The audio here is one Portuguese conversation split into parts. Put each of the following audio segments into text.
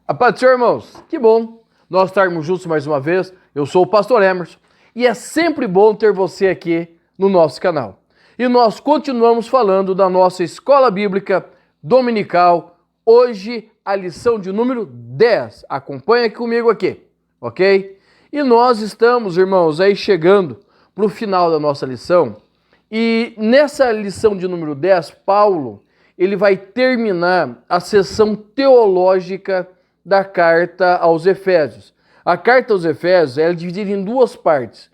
A paz do Senhor, irmãos, que bom nós estarmos juntos mais uma vez. Eu sou o pastor Emerson e é sempre bom ter você aqui no nosso canal. E nós continuamos falando da nossa escola bíblica dominical, hoje a lição de número 10. Acompanha comigo aqui, ok? E nós estamos, irmãos, aí chegando para o final da nossa lição. E nessa lição de número 10, Paulo, ele vai terminar a seção teológica da carta aos Efésios. A carta aos Efésios é dividida em duas partes.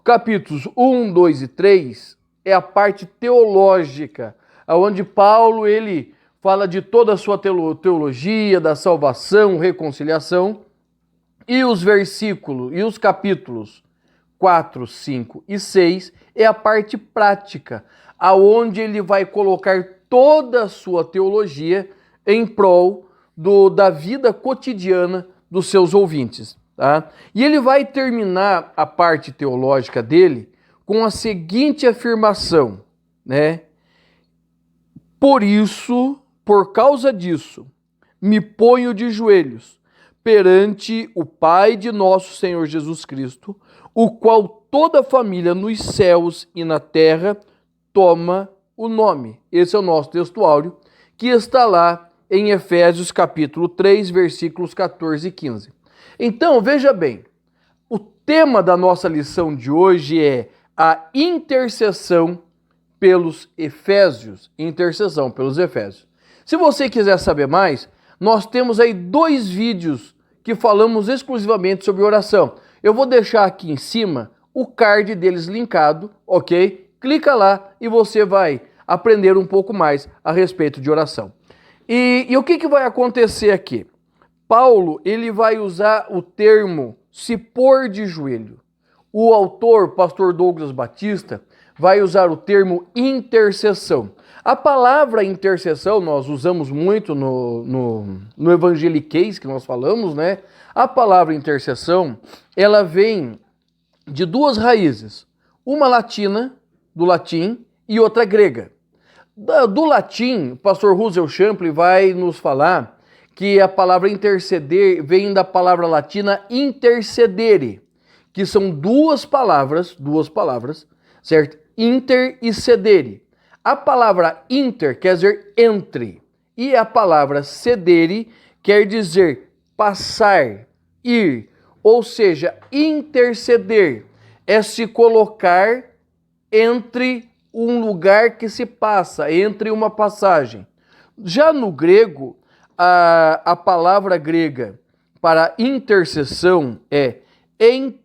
Capítulos 1, 2 e 3 é a parte teológica, onde Paulo ele fala de toda a sua teologia, da salvação, reconciliação, e os versículos e os capítulos 4, 5 e 6 é a parte prática, aonde ele vai colocar toda a sua teologia em prol da vida cotidiana dos seus ouvintes. Tá? E ele vai terminar a parte teológica dele com a seguinte afirmação, né? Por causa disso, me ponho de joelhos perante o Pai de nosso Senhor Jesus Cristo, o qual toda a família nos céus e na terra toma o nome. Esse é o nosso textuário, que está lá em Efésios capítulo 3, versículos 14 e 15. Então, veja bem, o tema da nossa lição de hoje é a intercessão pelos Efésios. Intercessão pelos Efésios. Se você quiser saber mais, nós temos aí 2 vídeos que falamos exclusivamente sobre oração. Eu vou deixar aqui em cima o card deles linkado, ok? Clica lá e você vai aprender um pouco mais a respeito de oração. E o que vai acontecer aqui? Paulo, ele vai usar o termo se pôr de joelho. O autor, pastor Douglas Batista, vai usar o termo intercessão. A palavra intercessão nós usamos muito no evangeliquez que nós falamos, né? A palavra intercessão, ela vem de 2 raízes. Uma latina, do latim, e outra grega. Do latim, o pastor Russell Champlin vai nos falar que a palavra interceder vem da palavra latina intercedere, que são duas palavras, certo? Inter e cedere. A palavra inter quer dizer entre, e a palavra cedere quer dizer passar, ir, ou seja, interceder é se colocar entre um lugar que se passa, entre uma passagem. Já no grego, a palavra grega para intercessão é entugichano,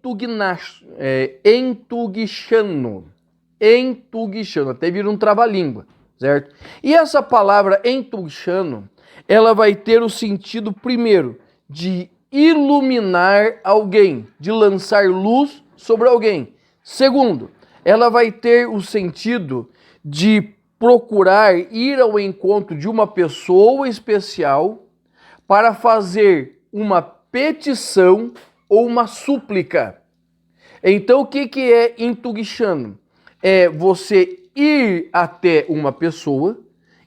até vira um trava-língua, certo? E essa palavra entugichano, ela vai ter o sentido, primeiro, de iluminar alguém, de lançar luz sobre alguém. Segundo, ela vai ter o sentido de procurar ir ao encontro de uma pessoa especial para fazer uma petição ou uma súplica. Então, o que é entugichano? É você ir até uma pessoa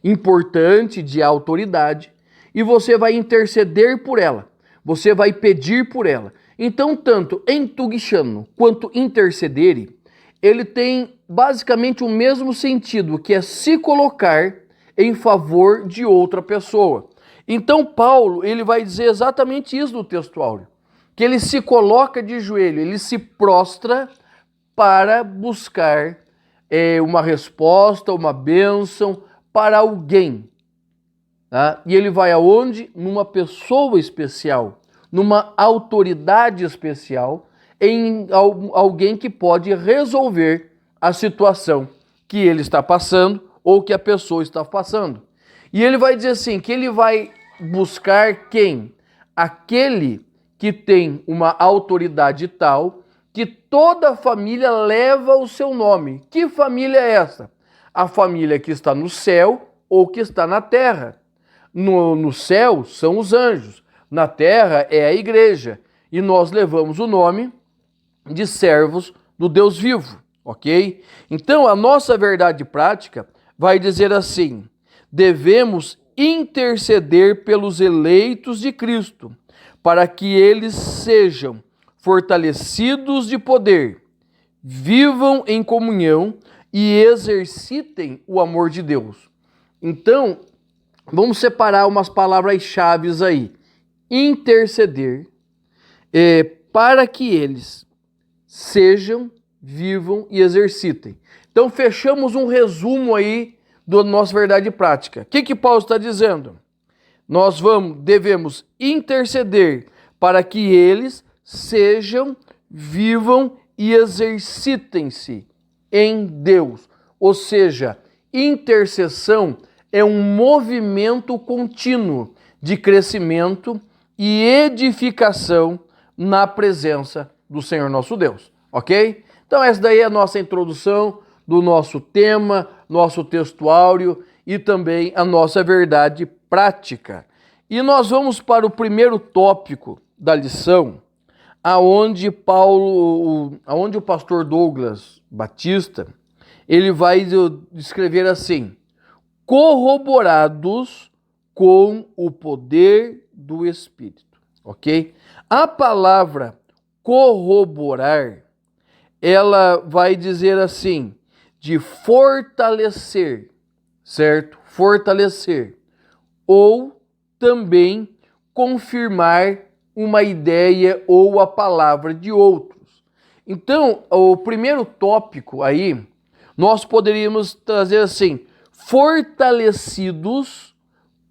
importante, de autoridade, e você vai interceder por ela. Você vai pedir por ela. Então, tanto entugichano quanto intercedere, ele tem basicamente o mesmo sentido, que é se colocar em favor de outra pessoa. Então, Paulo, ele vai dizer exatamente isso no textuário, que ele se coloca de joelho, ele se prostra para buscar uma resposta, uma bênção para alguém. Tá? E ele vai aonde? Numa pessoa especial, numa autoridade especial, em alguém que pode resolver a situação que ele está passando ou que a pessoa está passando. E ele vai dizer assim, que ele vai buscar quem? Aquele que tem uma autoridade tal que toda a família leva o seu nome. Que família é essa? A família que está no céu ou que está na terra. No céu são os anjos, na terra é a igreja. E nós levamos o nome de servos do Deus vivo, ok? Então, a nossa verdade prática vai dizer assim: devemos interceder pelos eleitos de Cristo, para que eles sejam fortalecidos de poder, vivam em comunhão e exercitem o amor de Deus. Então, vamos separar umas palavras-chave aí. Interceder, para que eles sejam, vivam e exercitem. Então, fechamos um resumo aí da nossa verdade prática. O que Paulo está dizendo? Nós devemos interceder para que eles sejam, vivam e exercitem-se em Deus. Ou seja, intercessão é um movimento contínuo de crescimento e edificação na presença do Senhor nosso Deus, ok? Então essa daí é a nossa introdução do nosso tema, nosso textuário e também a nossa verdade prática. E nós vamos para o primeiro tópico da lição, aonde o pastor Douglas Batista, ele vai escrever assim: corroborados com o poder do Espírito, ok? A palavra corroborar, ela vai dizer assim, de fortalecer, certo? Fortalecer. Ou também confirmar uma ideia ou a palavra de outros. Então, o primeiro tópico aí, nós poderíamos trazer assim, fortalecidos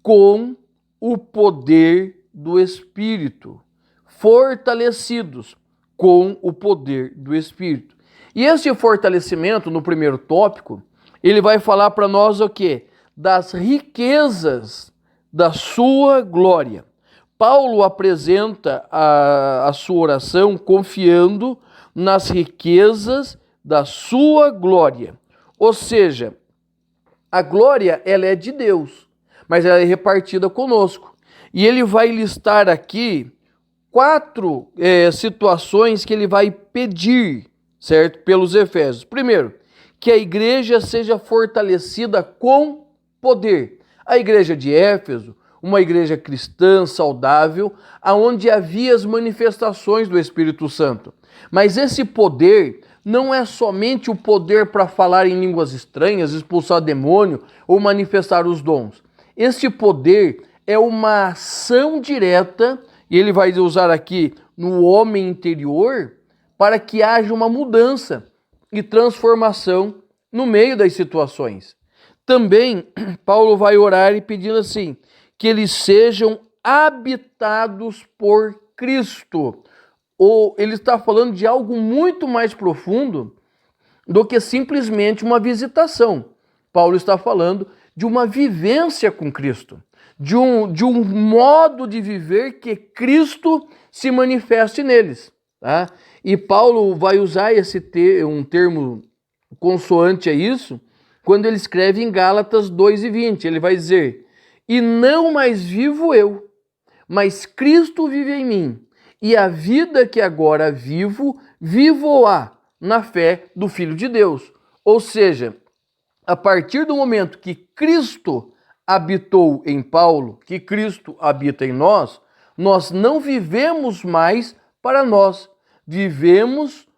com o poder do Espírito. Fortalecidos com o poder do Espírito. E esse fortalecimento, no primeiro tópico, ele vai falar para nós o quê? Das riquezas da sua glória. Paulo apresenta a sua oração confiando nas riquezas da sua glória. Ou seja, a glória, ela é de Deus, mas ela é repartida conosco. E ele vai listar aqui 4 situações que ele vai pedir, certo? Pelos Efésios. Primeiro, que a igreja seja fortalecida com poder. A igreja de Éfeso, uma igreja cristã, saudável, aonde havia as manifestações do Espírito Santo. Mas esse poder não é somente o poder para falar em línguas estranhas, expulsar demônio ou manifestar os dons. Este poder é uma ação direta, e ele vai usar aqui no homem interior, para que haja uma mudança e transformação no meio das situações. Também, Paulo vai orar e pedindo assim, que eles sejam habitados por Cristo. Ou ele está falando de algo muito mais profundo do que simplesmente uma visitação. Paulo está falando de uma vivência com Cristo, de um modo de viver que Cristo se manifeste neles. Tá? E Paulo vai usar um termo consoante a isso, quando ele escreve em Gálatas 2:20, ele vai dizer, e não mais vivo eu, mas Cristo vive em mim, e a vida que agora vivo, vivo-a na fé do Filho de Deus. Ou seja, a partir do momento que Cristo habitou em Paulo, que Cristo habita em nós, nós não vivemos mais para nós, vivemos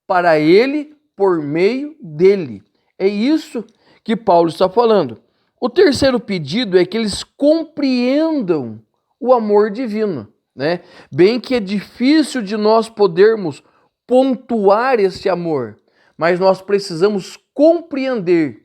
para Ele por meio dele. É isso que Paulo está falando. O terceiro pedido é que eles compreendam o amor divino, né? Bem que é difícil de nós podermos pontuar esse amor, mas nós precisamos compreender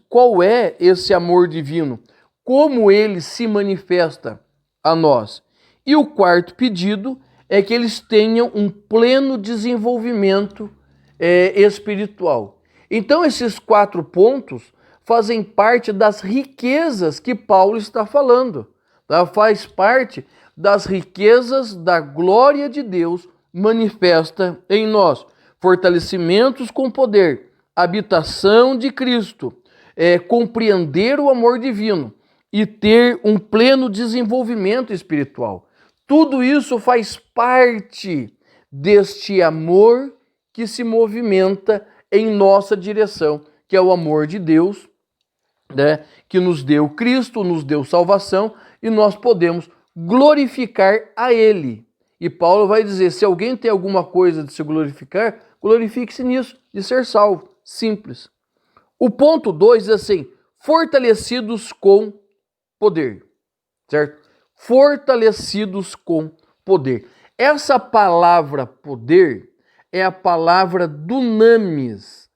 qual é esse amor divino, como ele se manifesta a nós. E o quarto pedido é que eles tenham um pleno desenvolvimento espiritual. Então, esses 4 pontos fazem parte das riquezas que Paulo está falando. Tá? Faz parte das riquezas da glória de Deus manifesta em nós. Fortalecimentos com poder, habitação de Cristo, compreender o amor divino e ter um pleno desenvolvimento espiritual. Tudo isso faz parte deste amor que se movimenta em nossa direção, que é o amor de Deus, né, que nos deu Cristo, nos deu salvação, e nós podemos glorificar a Ele. E Paulo vai dizer, se alguém tem alguma coisa de se glorificar, glorifique-se nisso, de ser salvo. Simples. O ponto 2 diz assim, fortalecidos com poder, certo? Fortalecidos com poder. Essa palavra poder é a palavra dunamis,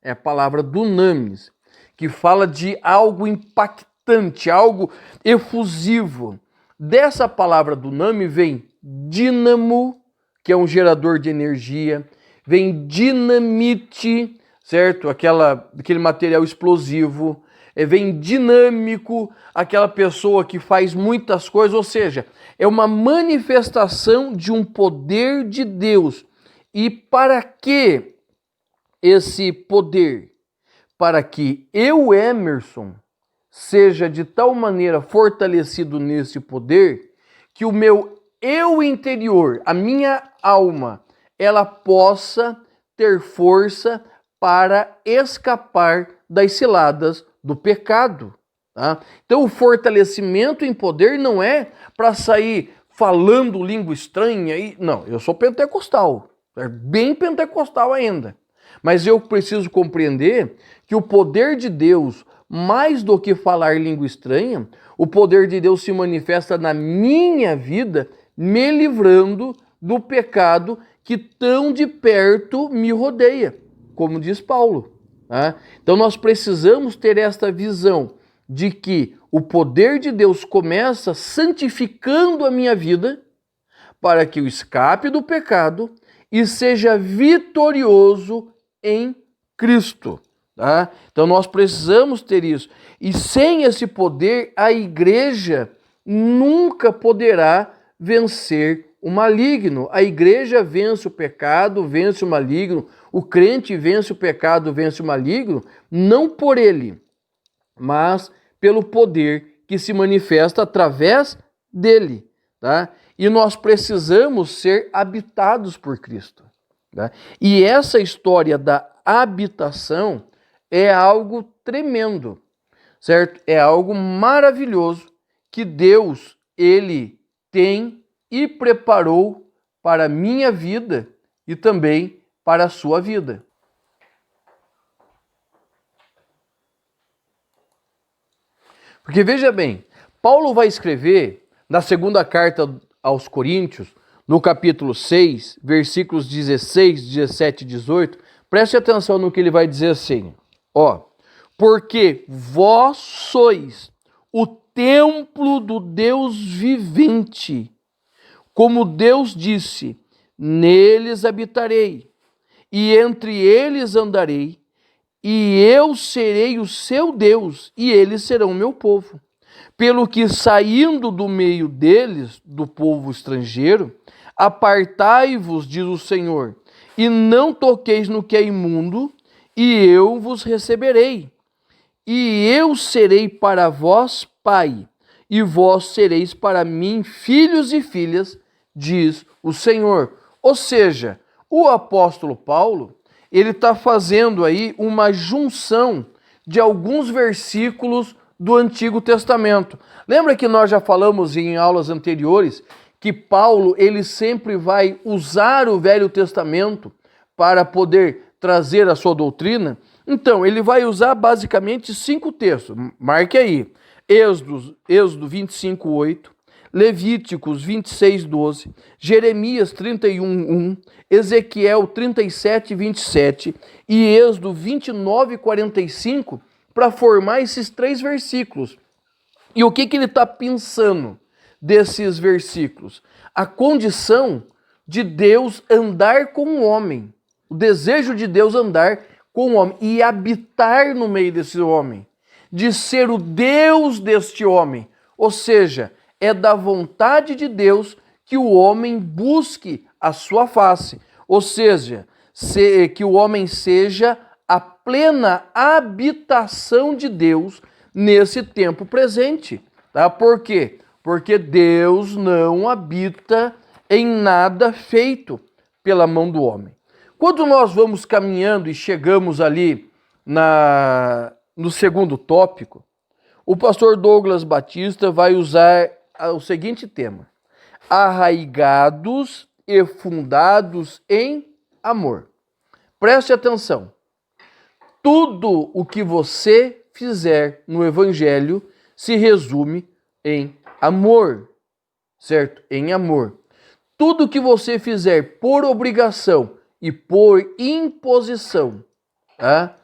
que fala de algo impactante, algo efusivo. Dessa palavra dunamis vem dínamo, que é um gerador de energia, vem dinamite, certo? Aquele material explosivo, vem dinâmico, aquela pessoa que faz muitas coisas, ou seja, é uma manifestação de um poder de Deus. E para que esse poder? Para que eu, Emerson, seja de tal maneira fortalecido nesse poder, que o meu eu interior, a minha alma, ela possa ter força para escapar das ciladas do pecado. Tá? Então o fortalecimento em poder não é para sair falando língua estranha. Não, eu sou pentecostal, é bem pentecostal ainda. Mas eu preciso compreender que o poder de Deus, mais do que falar língua estranha, o poder de Deus se manifesta na minha vida, me livrando do pecado que tão de perto me rodeia, como diz Paulo. Tá? Então nós precisamos ter esta visão de que o poder de Deus começa santificando a minha vida para que eu escape do pecado e seja vitorioso em Cristo. Tá? Então nós precisamos ter isso. E sem esse poder, a igreja nunca poderá vencer o maligno. A igreja vence o pecado, vence o maligno. O crente vence o pecado, vence o maligno, não por ele, mas pelo poder que se manifesta através dele. Tá? E nós precisamos ser habitados por Cristo. Tá? E essa história da habitação é algo tremendo, certo? É algo maravilhoso que Deus, Ele tem e preparou para a minha vida e também para a sua vida. Porque veja bem, Paulo vai escrever na segunda carta aos Coríntios, no capítulo 6, versículos 16, 17 e 18, preste atenção no que ele vai dizer assim, porque vós sois o templo do Deus vivente, como Deus disse, neles habitarei, e entre eles andarei, e eu serei o seu Deus, e eles serão o meu povo. Pelo que, saindo do meio deles, do povo estrangeiro, apartai-vos, diz o Senhor, e não toqueis no que é imundo, e eu vos receberei. E eu serei para vós pai, e vós sereis para mim filhos e filhas, diz o Senhor. Ou seja, o apóstolo Paulo, ele está fazendo aí uma junção de alguns versículos do Antigo Testamento. Lembra que nós já falamos em aulas anteriores que Paulo, ele sempre vai usar o Velho Testamento para poder trazer a sua doutrina? Então, ele vai usar basicamente 5 textos. Marque aí. Êxodo 25, 8. Levíticos 26, 12. Jeremias 31, 1. Ezequiel 37, 27. E Êxodo 29, 45, para formar esses 3 versículos. E o que ele está pensando desses versículos? A condição de Deus andar com o homem. O desejo de Deus andar com o homem e habitar no meio desse homem. De ser o Deus deste homem. Ou seja, é da vontade de Deus que o homem busque a sua face. Ou seja, que o homem seja a plena habitação de Deus nesse tempo presente. Tá? Por quê? Porque Deus não habita em nada feito pela mão do homem. Quando nós vamos caminhando e chegamos ali no segundo tópico, o pastor Douglas Batista vai usar o seguinte tema: arraigados e fundados em amor. Preste atenção. Tudo o que você fizer no Evangelho se resume em amor, certo? Em amor. Tudo que você fizer por obrigação e por imposição, tá?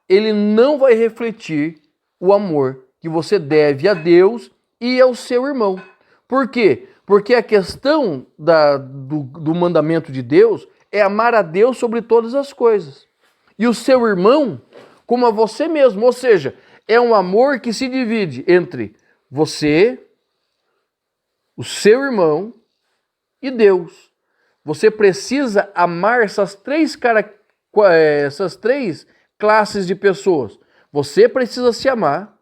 Ele não vai refletir o amor que você deve a Deus e ao seu irmão. Por quê? Porque a questão do mandamento de Deus é amar a Deus sobre todas as coisas. E o seu irmão como a você mesmo. Ou seja, é um amor que se divide entre você, o seu irmão e Deus. Você precisa amar essas três classes de pessoas. Você precisa se amar,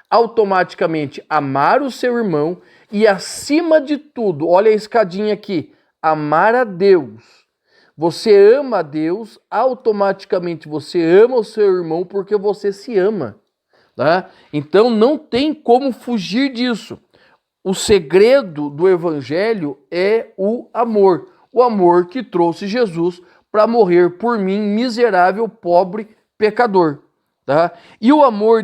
automaticamente amar o seu irmão e, acima de tudo, olha a escadinha aqui, amar a Deus. Você ama a Deus, automaticamente você ama o seu irmão porque você se ama. Tá? Então não tem como fugir disso. O segredo do Evangelho é o amor que trouxe Jesus para morrer por mim, miserável, pobre, pecador. Tá? E o amor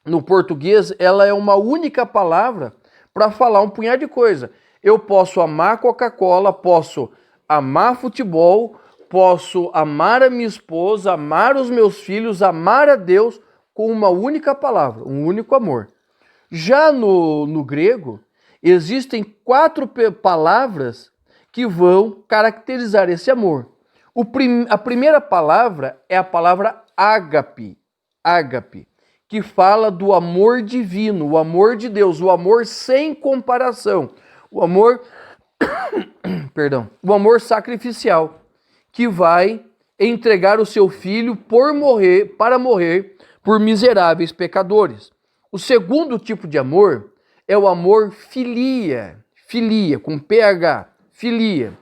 no português, ela é uma única palavra para falar um punhado de coisa. Eu posso amar Coca-Cola, posso amar futebol, posso amar a minha esposa, amar os meus filhos, amar a Deus com uma única palavra, um único amor. Já no grego, existem 4 palavras que vão caracterizar esse amor. A primeira palavra é a palavra ágape, que fala do amor divino, o amor de Deus, o amor sem comparação, o amor, o amor sacrificial, que vai entregar o seu filho para morrer por miseráveis pecadores. O segundo tipo de amor é o amor filia, com PH, filia,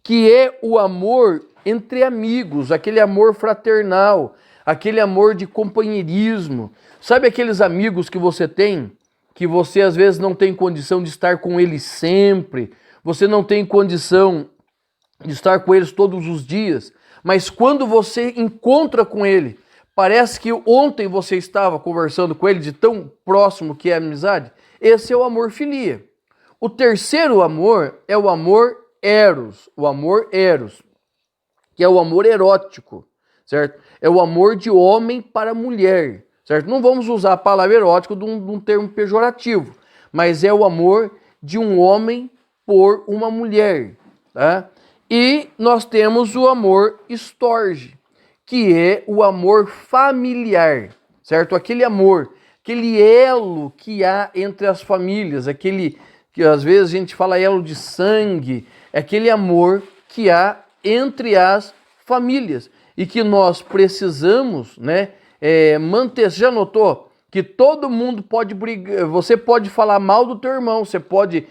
que é o amor entre amigos, aquele amor fraternal, aquele amor de companheirismo. Sabe aqueles amigos que você tem, que você às vezes não tem condição de estar com eles sempre, você não tem condição de estar com eles todos os dias, mas quando você encontra com ele, parece que ontem você estava conversando com ele, de tão próximo que é a amizade. Esse é o amor filia. O terceiro amor é o amor eros, que é o amor erótico, certo? É o amor de homem para mulher, certo? Não vamos usar a palavra erótico de um termo pejorativo, mas é o amor de um homem por uma mulher, tá? E nós temos o amor storge, que é o amor familiar, certo? Aquele amor, aquele elo que há entre as famílias, aquele que às vezes a gente fala elo de sangue, é aquele amor que há entre as famílias e que nós precisamos, né, manter. Você já notou que todo mundo pode brigar, você pode falar mal do teu irmão, você pode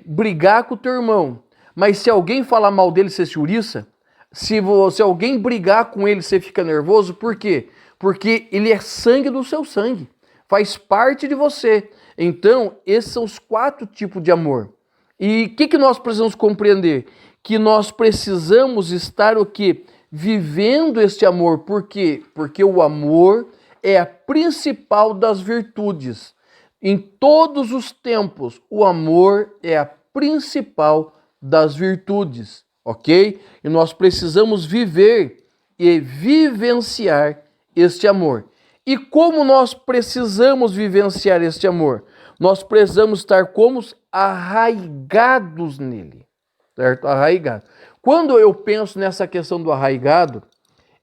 brigar com o teu irmão, mas se alguém falar mal dele, você se uriça? Se alguém brigar com ele, você fica nervoso, por quê? Porque ele é sangue do seu sangue, faz parte de você. Então, esses são os 4 tipos de amor. E o que nós precisamos compreender? Que nós precisamos estar o quê? Vivendo este amor. Por quê? Porque o amor é a principal das virtudes. Em todos os tempos, o amor é a principal das virtudes, ok? E nós precisamos viver e vivenciar este amor. E como nós precisamos vivenciar este amor? Nós precisamos estar como arraigados nele, certo? Arraigado. Quando eu penso nessa questão do arraigado,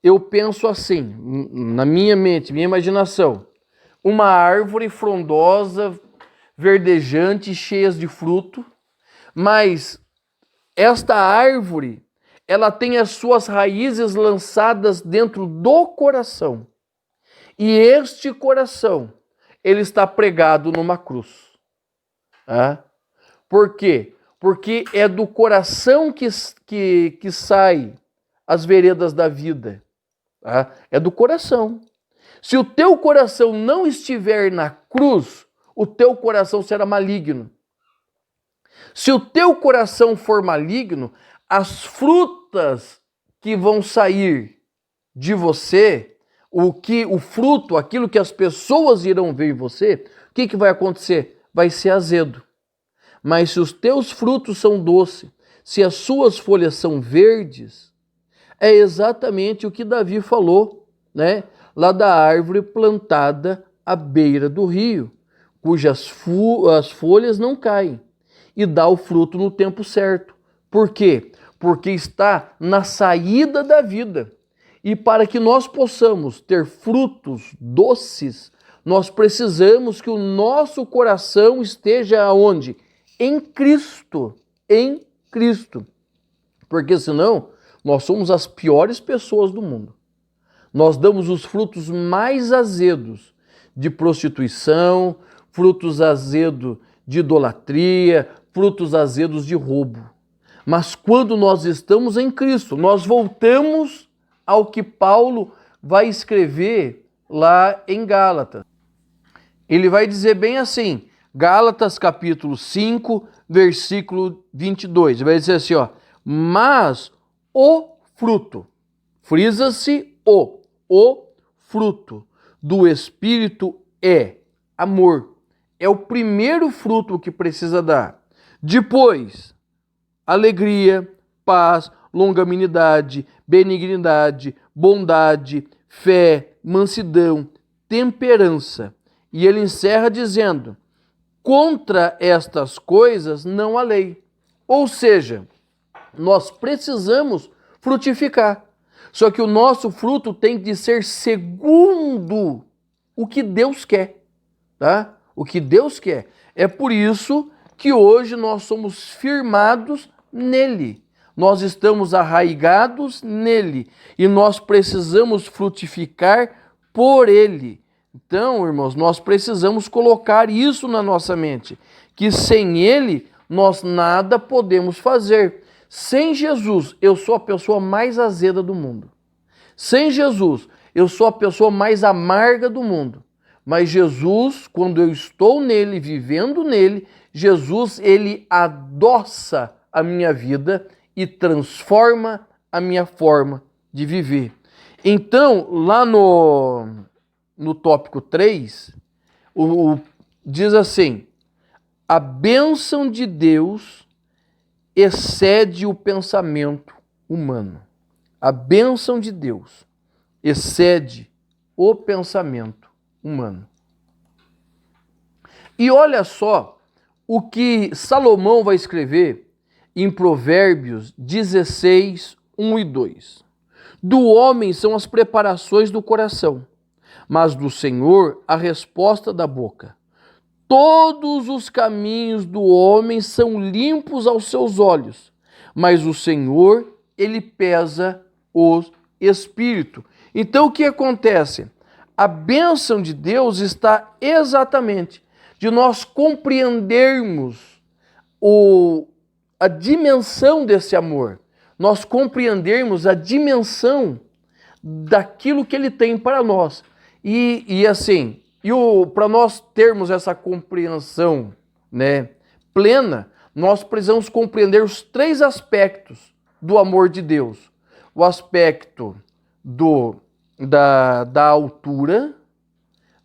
eu penso assim, na minha mente, minha imaginação, uma árvore frondosa, verdejante, cheia de fruto, mas esta árvore, ela tem as suas raízes lançadas dentro do coração. E este coração, ele está pregado numa cruz. Por quê? Porque é do coração que sai as veredas da vida. É do coração. Se o teu coração não estiver na cruz, o teu coração será maligno. Se o teu coração for maligno, as frutas que vão sair de você, o fruto, aquilo que as pessoas irão ver em você, o que vai acontecer? Vai ser azedo. Mas se os teus frutos são doces, se as suas folhas são verdes, é exatamente o que Davi falou, né? Lá da árvore plantada à beira do rio, cujas as folhas não caem e dá o fruto no tempo certo. Por quê? Porque está na saída da vida. E para que nós possamos ter frutos doces, nós precisamos que o nosso coração esteja onde? Em Cristo. Em Cristo. Porque senão, nós somos as piores pessoas do mundo. Nós damos os frutos mais azedos de prostituição, frutos azedos de idolatria, frutos azedos de roubo. Mas quando nós estamos em Cristo, nós voltamos ao que Paulo vai escrever lá em Gálatas. Ele vai dizer bem assim, Gálatas capítulo 5, versículo 22. Ele vai dizer assim, ó, mas o fruto, frisa-se o fruto do Espírito é amor. É o primeiro fruto que precisa dar. Depois, alegria, paz, longanimidade, benignidade, bondade, fé, mansidão, temperança. E ele encerra dizendo, contra estas coisas não há lei. Ou seja, nós precisamos frutificar. Só que o nosso fruto tem de ser segundo o que Deus quer, tá? O que Deus quer. É por isso que hoje nós somos firmados nele. Nós estamos arraigados nele e nós precisamos frutificar por ele. Então, irmãos, nós precisamos colocar isso na nossa mente, que sem ele nós nada podemos fazer. Sem Jesus, eu sou a pessoa mais azeda do mundo. Sem Jesus, eu sou a pessoa mais amarga do mundo. Mas Jesus, quando eu estou nele, vivendo nele, Jesus, ele adoça a minha vida e transforma a minha forma de viver. Então, lá no tópico 3, diz assim, a bênção de Deus excede o pensamento humano. A bênção de Deus excede o pensamento humano. E olha só o que Salomão vai escrever em Provérbios 16, 1 e 2. Do homem são as preparações do coração, mas do Senhor a resposta da boca. Todos os caminhos do homem são limpos aos seus olhos, mas o Senhor, ele pesa o espírito. Então o que acontece? A bênção de Deus está exatamente de nós compreendermos a dimensão desse amor, nós compreendermos a dimensão daquilo que ele tem para nós. E assim, para nós termos essa compreensão, né, plena, nós precisamos compreender os 3 aspectos do amor de Deus. O aspecto da altura,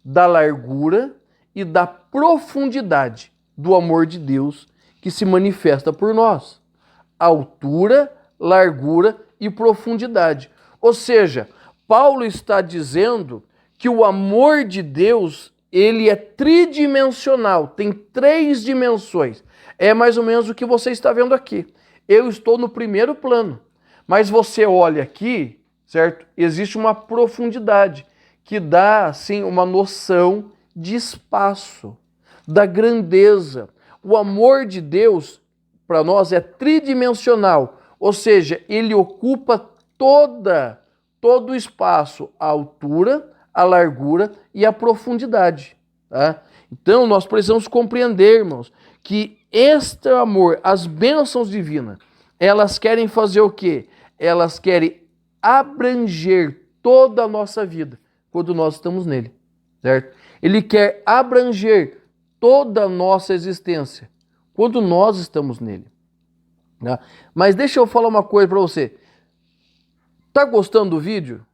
da largura e da profundidade do amor de Deus que se manifesta por nós. Altura, largura e profundidade. Ou seja, Paulo está dizendo que o amor de Deus, ele é tridimensional, tem 3 dimensões. É mais ou menos o que você está vendo aqui. Eu estou no primeiro plano, mas você olha aqui, certo? Existe uma profundidade que dá, assim, uma noção de espaço, da grandeza. O amor de Deus, para nós, é tridimensional, ou seja, ele ocupa todo o espaço, a altura, a largura e a profundidade. Tá? Então, nós precisamos compreender, irmãos, que este amor, as bênçãos divinas, elas querem fazer o quê? Elas querem abranger toda a nossa vida quando nós estamos nele, certo? Ele quer abranger toda a nossa existência quando nós estamos nele. Né? Mas deixa eu falar uma coisa para você. Tá gostando do vídeo?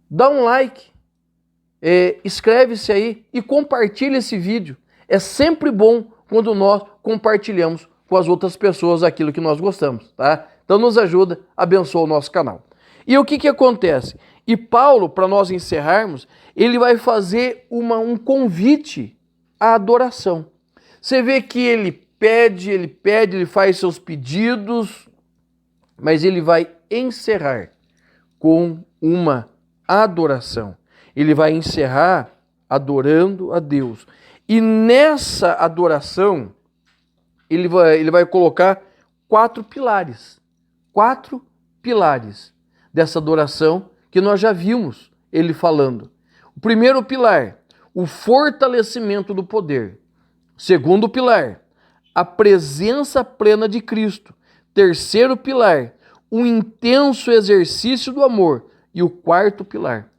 Dá um like, inscreve-se aí e compartilha esse vídeo. É sempre bom quando nós compartilhamos com as outras pessoas aquilo que nós gostamos, tá? Então nos ajuda, abençoa o nosso canal. E o que acontece? E Paulo, para nós encerrarmos, ele vai fazer um convite à adoração. Você vê que ele pede, ele faz seus pedidos, mas ele vai encerrar com uma adoração. Ele vai encerrar adorando a Deus. E nessa adoração, ele vai colocar 4 pilares. 4 pilares dessa adoração que nós já vimos ele falando. O primeiro pilar, o fortalecimento do poder. Segundo pilar, a presença plena de Cristo. Terceiro pilar, o intenso exercício do amor. E o quarto pilar,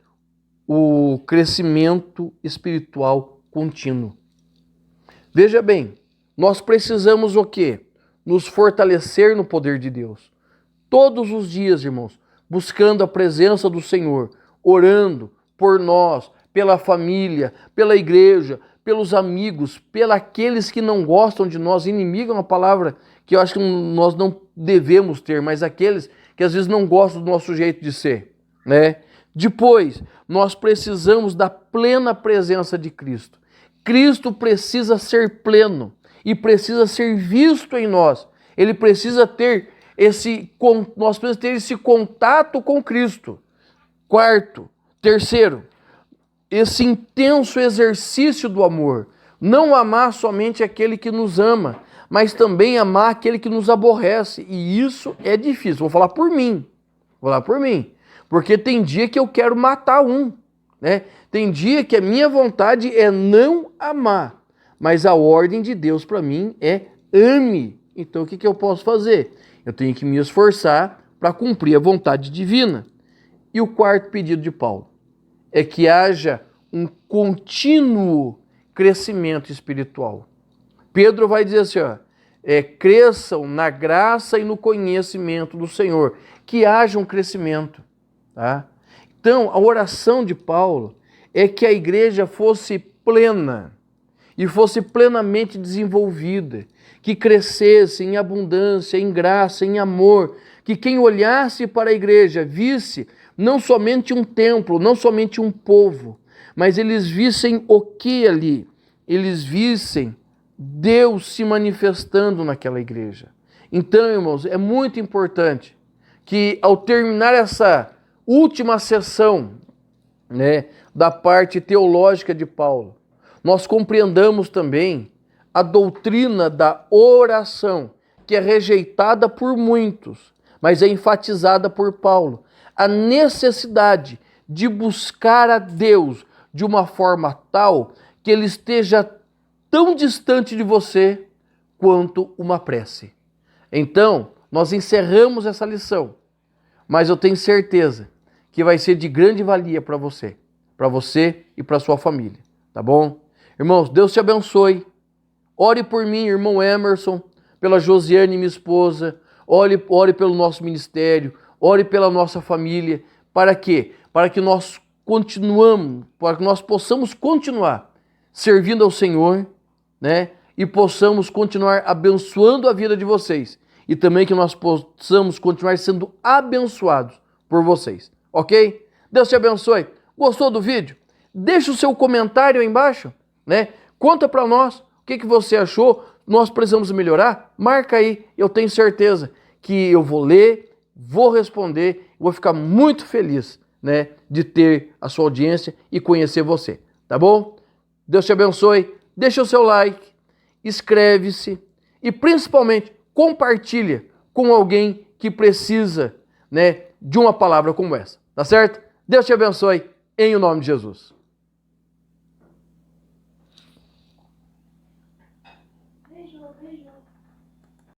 o crescimento espiritual contínuo. Veja bem, nós precisamos o quê? Nos fortalecer no poder de Deus. Todos os dias, irmãos, buscando a presença do Senhor, orando por nós, pela família, pela igreja, pelos amigos, pelos que não gostam de nós. Inimigo é uma palavra que eu acho que nós não devemos ter, mas aqueles que às vezes não gostam do nosso jeito de ser, né? Depois, nós precisamos da plena presença de Cristo. Cristo precisa ser pleno e precisa ser visto em nós. Ele precisa ter nós precisamos ter esse contato com Cristo. Terceiro, esse intenso exercício do amor. Não amar somente aquele que nos ama, mas também amar aquele que nos aborrece. E isso é difícil. Vou falar por mim. Porque tem dia que eu quero matar um, né? Tem dia que a minha vontade é não amar. Mas a ordem de Deus para mim é ame. Então o que eu posso fazer? Eu tenho que me esforçar para cumprir a vontade divina. E o quarto pedido de Paulo é que haja um contínuo crescimento espiritual. Pedro vai dizer assim, cresçam na graça e no conhecimento do Senhor, que haja um crescimento. Tá? Então, a oração de Paulo é que a igreja fosse plena e fosse plenamente desenvolvida, que crescesse em abundância, em graça, em amor, que quem olhasse para a igreja visse não somente um templo, não somente um povo, mas eles vissem o que ali? Eles vissem Deus se manifestando naquela igreja. Então, irmãos, é muito importante que ao terminar essa última sessão, né, da parte teológica de Paulo, nós compreendamos também a doutrina da oração, que é rejeitada por muitos, mas é enfatizada por Paulo. A necessidade de buscar a Deus de uma forma tal que ele esteja tão distante de você quanto uma prece. Então, nós encerramos essa lição, mas eu tenho certeza que vai ser de grande valia para você e para sua família, tá bom? Irmãos, Deus te abençoe. Ore por mim, irmão Emerson, pela Josiane, minha esposa. Ore pelo nosso ministério, ore pela nossa família. Para quê? Para que nós possamos continuar servindo ao Senhor, né? E possamos continuar abençoando a vida de vocês. E também que nós possamos continuar sendo abençoados por vocês. Ok? Deus te abençoe. Gostou do vídeo? Deixa o seu comentário aí embaixo, né? Conta para nós o que você achou. Nós precisamos melhorar? Marca aí. Eu tenho certeza que eu vou ler, vou responder, vou ficar muito feliz, né, de ter a sua audiência e conhecer você. Tá bom? Deus te abençoe. Deixa o seu like, inscreve-se e principalmente compartilha com alguém que precisa, né, de uma palavra como essa. Tá certo? Deus te abençoe, em o nome de Jesus.